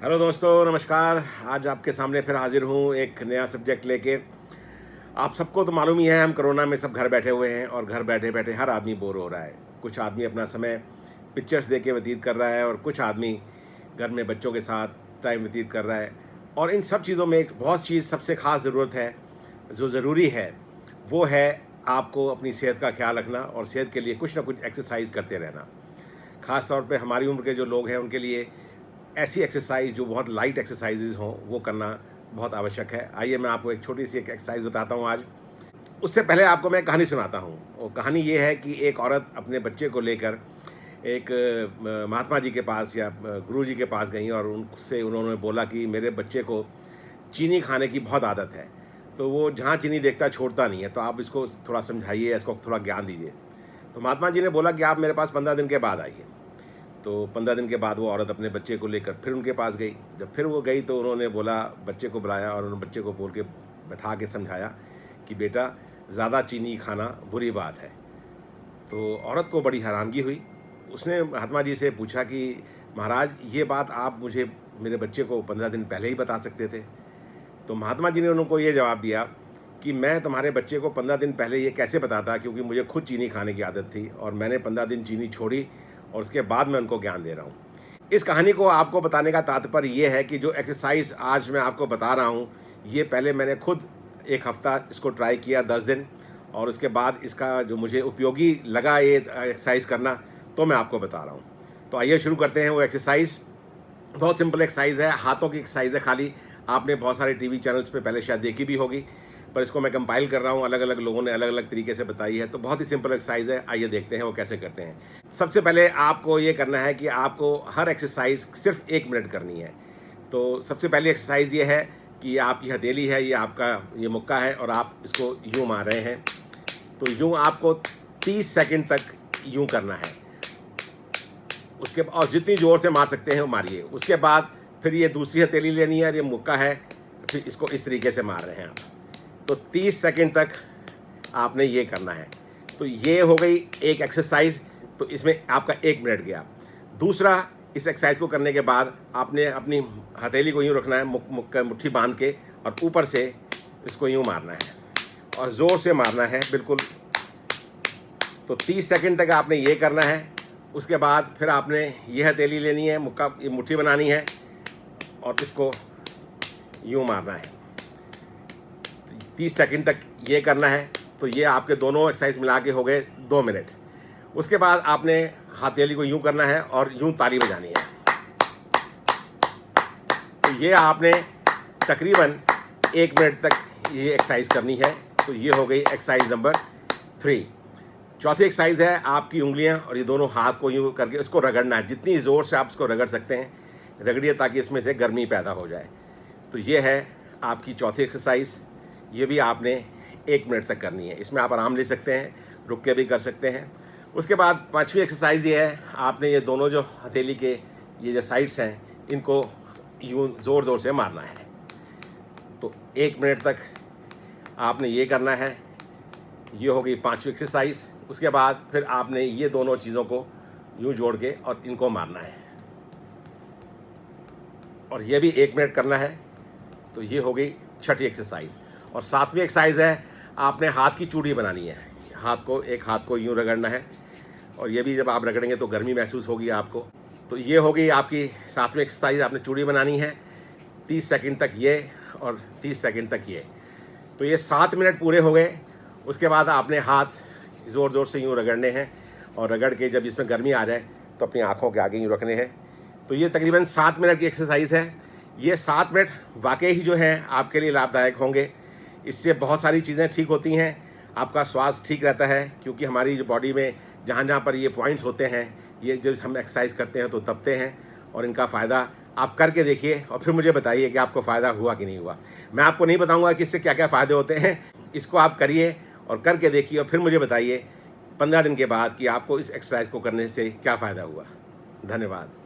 Hello दोस्तों, नमस्कार। आज आपके सामने फिर हाजिर हूँ एक नया सब्जेक्ट लेके। आप सबको तो मालूम ही है, हम कोरोना में सब घर बैठे हुए हैं और घर बैठे बैठे हर आदमी बोर हो रहा है। कुछ आदमी अपना समय पिक्चर्स देख के व्यतीत कर रहा है और कुछ आदमी घर में बच्चों के साथ टाइम व्यतीत कर रहा है। और इन सब चीज़ों में एक बहुत चीज़ सबसे ख़ास ज़रूरत है, जो ज़रूरी है वो है आपको अपनी सेहत का ख्याल रखना और सेहत के लिए कुछ ना कुछ एक्सरसाइज करते रहना। ख़ास तौर पे हमारी उम्र के जो लोग हैं उनके लिए ऐसी एक्सरसाइज जो बहुत लाइट एक्सरसाइजेज हों वो करना बहुत आवश्यक है। आइए मैं आपको एक छोटी सी एक एक्सरसाइज बताता हूँ आज। उससे पहले आपको मैं कहानी सुनाता हूँ। और कहानी ये है कि एक औरत अपने बच्चे को लेकर एक महात्मा जी के पास या गुरु जी के पास गई और उनसे उन्होंने बोला कि मेरे बच्चे को चीनी खाने की बहुत आदत है, तो वो जहाँ चीनी देखता छोड़ता नहीं है, तो आप इसको थोड़ा समझाइए, इसको थोड़ा ज्ञान दीजिए। तो महात्मा जी ने बोला कि आप मेरे पास 15 दिन के बाद आइए। तो 15 दिन के बाद वो औरत अपने बच्चे को लेकर फिर उनके पास गई। जब फिर वो गई तो उन्होंने बोला, बच्चे को बुलाया और उन्होंने बच्चे को बोल के बैठा के समझाया कि बेटा, ज़्यादा चीनी खाना बुरी बात है। तो औरत को बड़ी हैरानगी हुई। उसने महात्मा जी से पूछा कि महाराज, ये बात आप मुझे मेरे बच्चे को 15 दिन पहले ही बता सकते थे। तो महात्मा जी ने उनको ये जवाब दिया कि मैं तुम्हारे बच्चे को 15 दिन पहले ये कैसे बताता, क्योंकि मुझे खुद चीनी खाने की आदत थी और मैंने 15 दिन चीनी छोड़ी और उसके बाद मैं उनको ज्ञान दे रहा हूँ। इस कहानी को आपको बताने का तात्पर्य ये है कि जो एक्सरसाइज आज मैं आपको बता रहा हूँ, ये पहले मैंने खुद एक हफ़्ता इसको ट्राई किया, 10 दिन, और उसके बाद इसका जो मुझे उपयोगी लगा ये एक्सरसाइज करना, तो मैं आपको बता रहा हूँ। तो आइए शुरू करते हैं। वो एक्सरसाइज बहुत सिंपल एक्सरसाइज है, हाथों की एक्सरसाइज है खाली। आपने बहुत सारे टीवी चैनल्स पे पहले शायद देखी भी होगी, पर इसको मैं कंपाइल कर रहा हूँ, अलग अलग लोगों ने अलग अलग तरीके से बताई है। तो बहुत ही सिंपल एक्सरसाइज है, आइए देखते हैं वो कैसे करते हैं। सबसे पहले आपको ये करना है कि आपको हर एक्सरसाइज सिर्फ 1 मिनट करनी है। तो सबसे पहली एक्सरसाइज ये है कि आपकी हथेली है, ये आपका ये मुक्का है और आप इसको यूँ मार रहे हैं। तो यूँ आपको 30 सेकेंड तक यूँ करना है। उसके और जितनी ज़ोर से मार सकते हैं वो मारिए। उसके बाद फिर ये दूसरी हथेली लेनी है और ये मुक्का है, फिर इसको इस तरीके से मार रहे हैं आप। तो 30 सेकेंड तक आपने ये करना है। तो ये हो गई एक एक्सरसाइज, तो इसमें आपका 1 मिनट गया। दूसरा, इस एक्सरसाइज को करने के बाद आपने अपनी हथेली को यूँ रखना है, मुट्ठी बांध के, और ऊपर से इसको यूँ मारना है और ज़ोर से मारना है बिल्कुल। तो 30 सेकेंड तक आपने ये करना है। उसके बाद फिर आपने ये हथेली लेनी है, ये मुट्ठी बनानी है और इसको यूँ मारना है। 30 सेकंड तक ये करना है। तो ये आपके दोनों एक्सरसाइज मिला के हो गए 2 मिनट। उसके बाद आपने हथेली को यूँ करना है और यूँ ताली बजानी है। तो ये आपने तकरीबन 1 मिनट तक ये एक्सरसाइज करनी है। तो ये हो गई एक्सरसाइज नंबर 3। चौथी एक्सरसाइज है आपकी उंगलियां और ये दोनों हाथ को यूँ करके इसको रगड़ना है। जितनी ज़ोर से आप इसको रगड़ सकते हैं रगड़िए, ताकि इसमें से गर्मी पैदा हो जाए। तो ये है आपकी चौथी एक्सरसाइज। ये भी आपने 1 मिनट तक करनी है। इसमें आप आराम ले सकते हैं, रुक के भी कर सकते हैं। उसके बाद 5वीं एक्सरसाइज ये है, आपने ये दोनों जो हथेली के ये जो साइड्स हैं इनको यूँ ज़ोर ज़ोर से मारना है। तो 1 मिनट तक आपने ये करना है। ये हो गई 5वीं एक्सरसाइज। उसके बाद फिर आपने ये दोनों चीज़ों को यूँ जोड़ के और इनको मारना है और ये भी 1 मिनट करना है। तो ये हो गई 6ठी एक्सरसाइज। और 7वीं एक्सरसाइज है, आपने हाथ की चूड़ी बनानी है। एक हाथ को यूँ रगड़ना है और ये भी जब आप रगड़ेंगे तो गर्मी महसूस होगी आपको। तो ये हो गई आपकी 7वीं एक्सरसाइज। आपने चूड़ी बनानी है, 30 सेकंड तक ये और 30 सेकंड तक ये। तो ये 7 मिनट पूरे हो गए। उसके बाद आपने हाथ ज़ोर ज़ोर से यूँ रगड़ने हैं और रगड़ के जब इसमें गर्मी आ जाए तो अपनी आँखों के आगे यूँ रखने हैं। तो ये तकरीबन 7 मिनट की एक्सरसाइज है। ये 7 मिनट वाकई ही जो है आपके लिए लाभदायक होंगे। इससे बहुत सारी चीज़ें ठीक होती हैं, आपका स्वास्थ्य ठीक रहता है, क्योंकि हमारी जो बॉडी में जहाँ जहाँ पर ये पॉइंट्स होते हैं, ये जब हम एक्सरसाइज करते हैं तो दबते हैं। और इनका फ़ायदा आप करके देखिए और फिर मुझे बताइए कि आपको फ़ायदा हुआ कि नहीं हुआ। मैं आपको नहीं बताऊँगा कि इससे क्या क्या फ़ायदे होते हैं। इसको आप करिए और करके देखिए और फिर मुझे बताइए 15 दिन के बाद कि आपको इस एक्सरसाइज को करने से क्या फ़ायदा हुआ। धन्यवाद।